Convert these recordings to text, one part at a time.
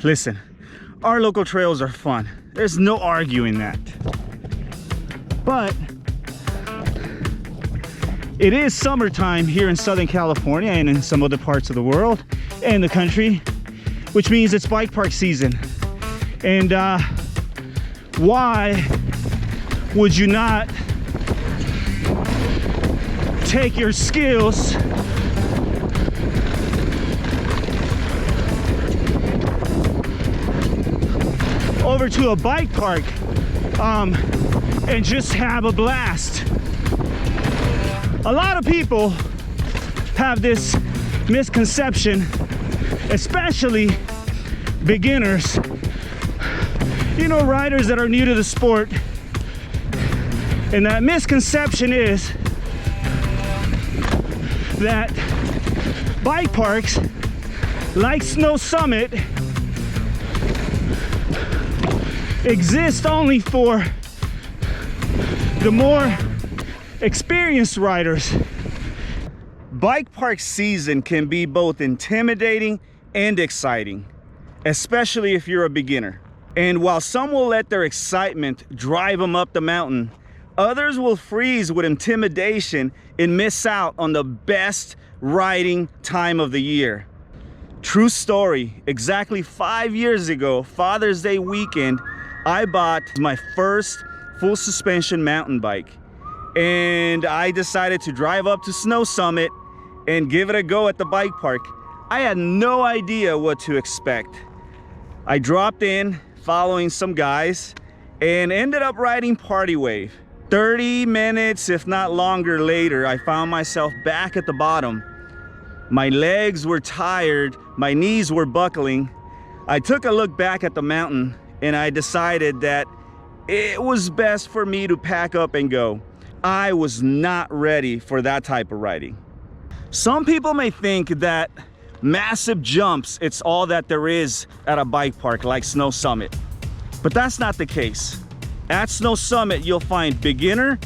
Listen, our local trails are fun. There's no arguing that. But it is summertime here in Southern California and in some other parts of the world and the country, which means it's bike park season. And why would you not take your skills over to a bike park and just have a blast? A lot of people have this misconception, especially beginners, you know, riders that are new to the sport. And that misconception is that bike parks like Snow Summit exist only for the more experienced riders. Bike park season can be both intimidating and exciting, especially if you're a beginner. And while some will let their excitement drive them up the mountain, others will freeze with intimidation and miss out on the best riding time of the year. True story, exactly 5 years ago, Father's Day weekend, I bought my first full suspension mountain bike. And I decided to drive up to Snow Summit and give it a go at the bike park. I had no idea what to expect. I dropped in following some guys and ended up riding Party Wave. 30 minutes, if not longer later, I found myself back at the bottom. My legs were tired, my knees were buckling. I took a look back at the mountain and I decided that it was best for me to pack up and go. I was not ready for that type of riding. Some people may think that massive jumps, it's all that there is at a bike park like Snow Summit. But that's not the case. At Snow Summit, you'll find beginner,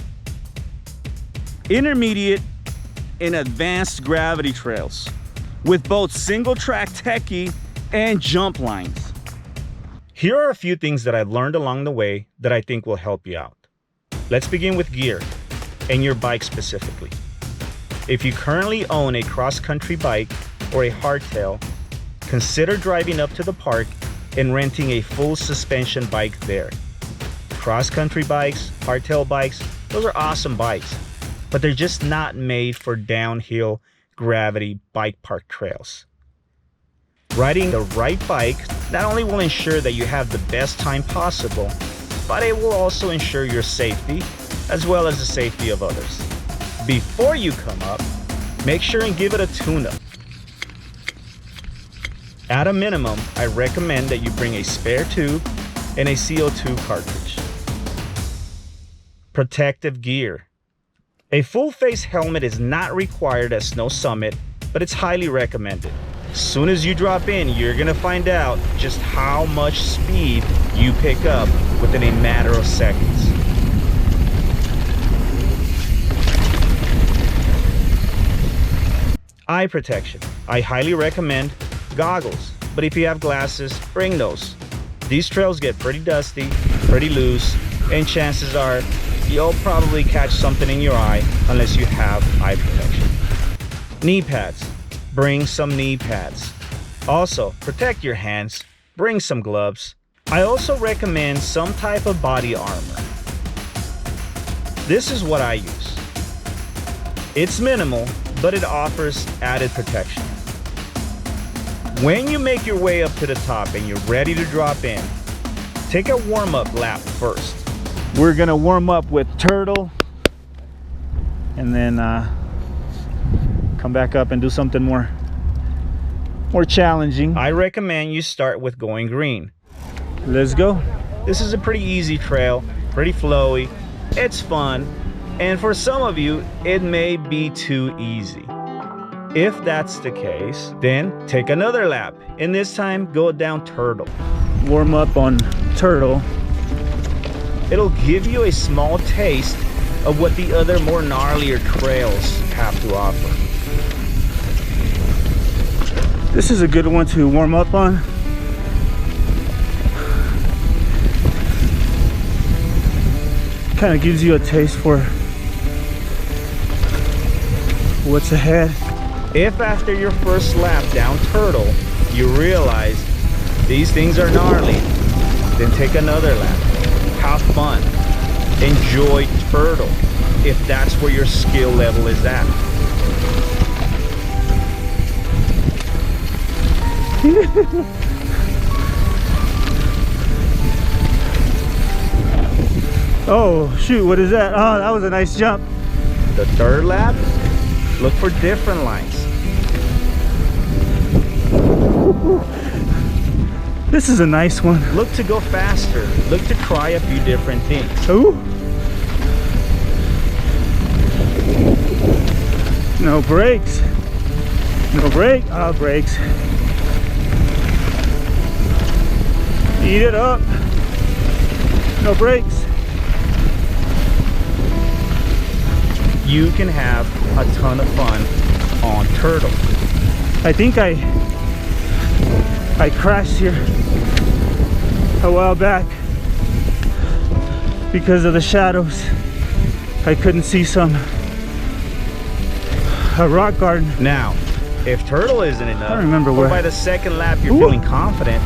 intermediate, and advanced gravity trails with both single track techie and jump lines. Here are a few things that I've learned along the way that I think will help you out. Let's begin with gear and your bike specifically. If you currently own a cross-country bike or a hardtail, consider driving up to the park and renting a full suspension bike there. Cross-country bikes, hardtail bikes, those are awesome bikes, but they're just not made for downhill gravity bike park trails. Riding the right bike not only will ensure that you have the best time possible, but it will also ensure your safety as well as the safety of others. Before you come up, make sure and give it a tune-up. At a minimum, I recommend that you bring a spare tube and a CO2 cartridge. Protective gear. A full face helmet is not required at Snow Summit, but it's highly recommended. As soon as you drop in, you're gonna find out just how much speed you pick up within a matter of seconds. Eye protection. I highly recommend goggles, but if you have glasses, bring those. These trails get pretty dusty, pretty loose, and chances are you'll probably catch something in your eye unless you have eye protection. Knee pads. Bring some knee pads. Also, protect your hands. Bring some gloves. I also recommend some type of body armor. This is what I use. It's minimal, but it offers added protection. When you make your way up to the top and you're ready to drop in, take a warm-up lap first. We're gonna warm up with turtle and then come back up and do something more challenging. I recommend you start with going green. Let's go. This is a pretty easy trail, pretty flowy. It's fun, and for some of you, it may be too easy. If that's the case, then take another lap, and this time go down turtle. Warm up on turtle. It'll give you a small taste of what the other more gnarlier trails have to offer. This is a good one to warm up on. kind of gives you a taste for what's ahead. If after your first lap down Turtle, you realize these things are gnarly, then take another lap. Have fun. Enjoy Turtle, if that's where your skill level is at. Oh shoot, what is that? Oh, that was a nice jump. The third lap, look for different lines. This is a nice one. Look to go faster. Look to try a few different things. Ooh. No brakes. No brake. Oh, brakes. Eat it up. No brakes. You can have a ton of fun on Turtle. I think I crashed here a while back because of the shadows. I couldn't see a rock garden. Now, if Turtle isn't enough, I don't remember where. or by the second lap you're feeling confident,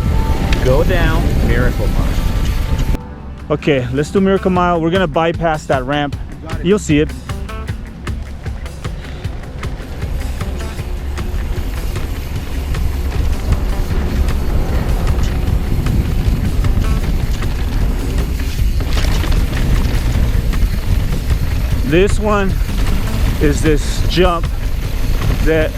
go down Miracle Mile. Okay, let's do Miracle Mile. We're gonna bypass that ramp. You'll see it. This one is this jump that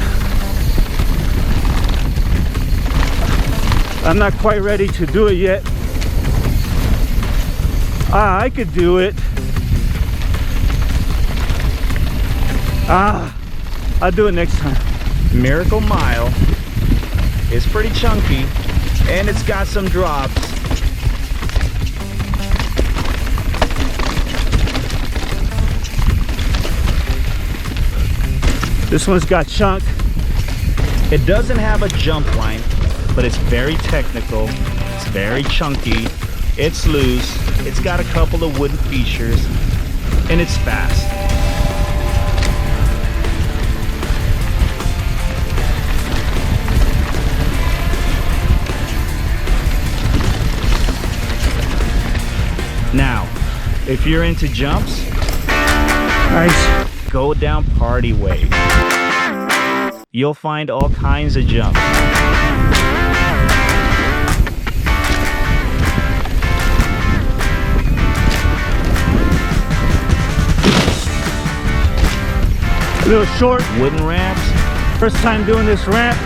I'm not quite ready to do it yet. I could do it. I'll do it next time. Miracle Mile is pretty chunky and it's got some drops. This one's got chunk. It doesn't have a jump line, but it's very technical. It's very chunky. It's loose. It's got a couple of wooden features, and it's fast. Now, if you're into jumps, Nice. go down Party Way. You'll find all kinds of jumps. A little short. Wooden ramps. First time doing this ramp.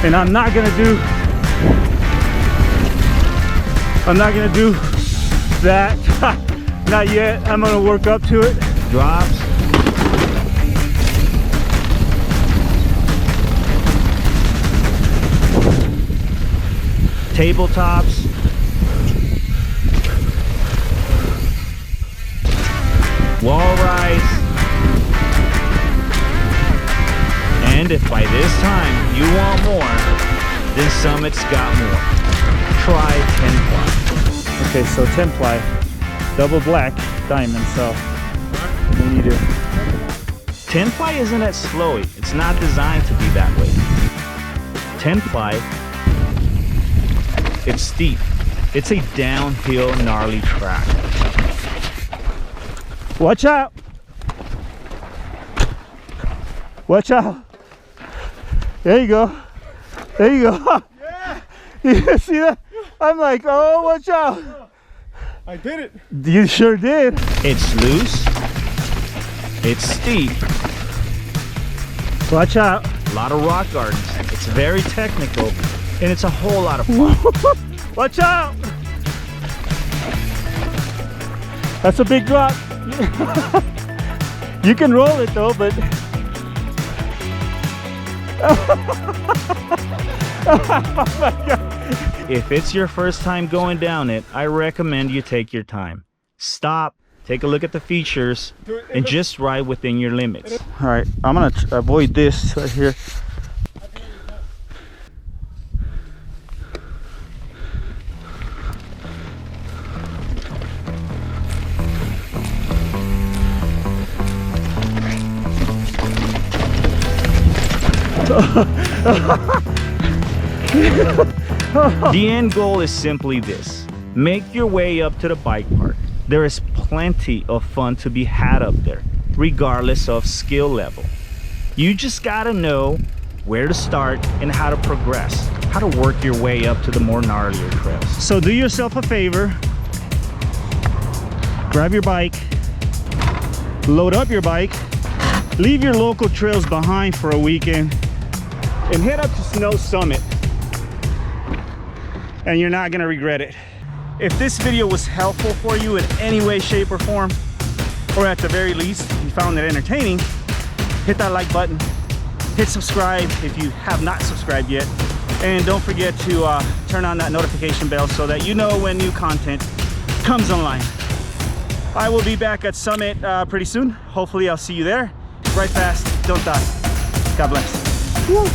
And I'm not gonna do that. Not yet. I'm gonna work up to it. Drops. Tabletops. Wall rides. And if by this time you want more, then Summit's got more. Try 10 ply. Okay, so 10 ply, double black diamond, so we need to. 10 ply isn't that slowy. It's not designed to be that way. 10 ply, it's steep. It's a downhill gnarly track. Watch out! Watch out! There you go. There you go. Yeah. You see that? I'm like, oh, watch out. I did it. You sure did. It's loose. It's steep. Watch out. A lot of rock gardens. It's very technical, and it's a whole lot of fun. Watch out. That's a big drop. You can roll it though, but oh my God. If it's your first time going down it, I recommend you take your time. Stop, take a look at the features, and just ride within your limits. All right, I'm gonna avoid this right here. The end goal is simply this. Make your way up to the bike park. There is plenty of fun to be had up there, regardless of skill level. You just gotta know where to start and how to progress, how to work your way up to the more gnarlier trails. So do yourself a favor, grab your bike, load up your bike, leave your local trails behind for a weekend, and head up to Snow Summit. And you're not gonna regret it. If this video was helpful for you in any way, shape, or form, or at the very least you found it entertaining, hit that like button, hit subscribe if you have not subscribed yet, and don't forget to turn on that notification bell so that you know when new content comes online. I will be back at Summit pretty soon. Hopefully I'll see you there. Ride fast, don't die. God bless. Woo.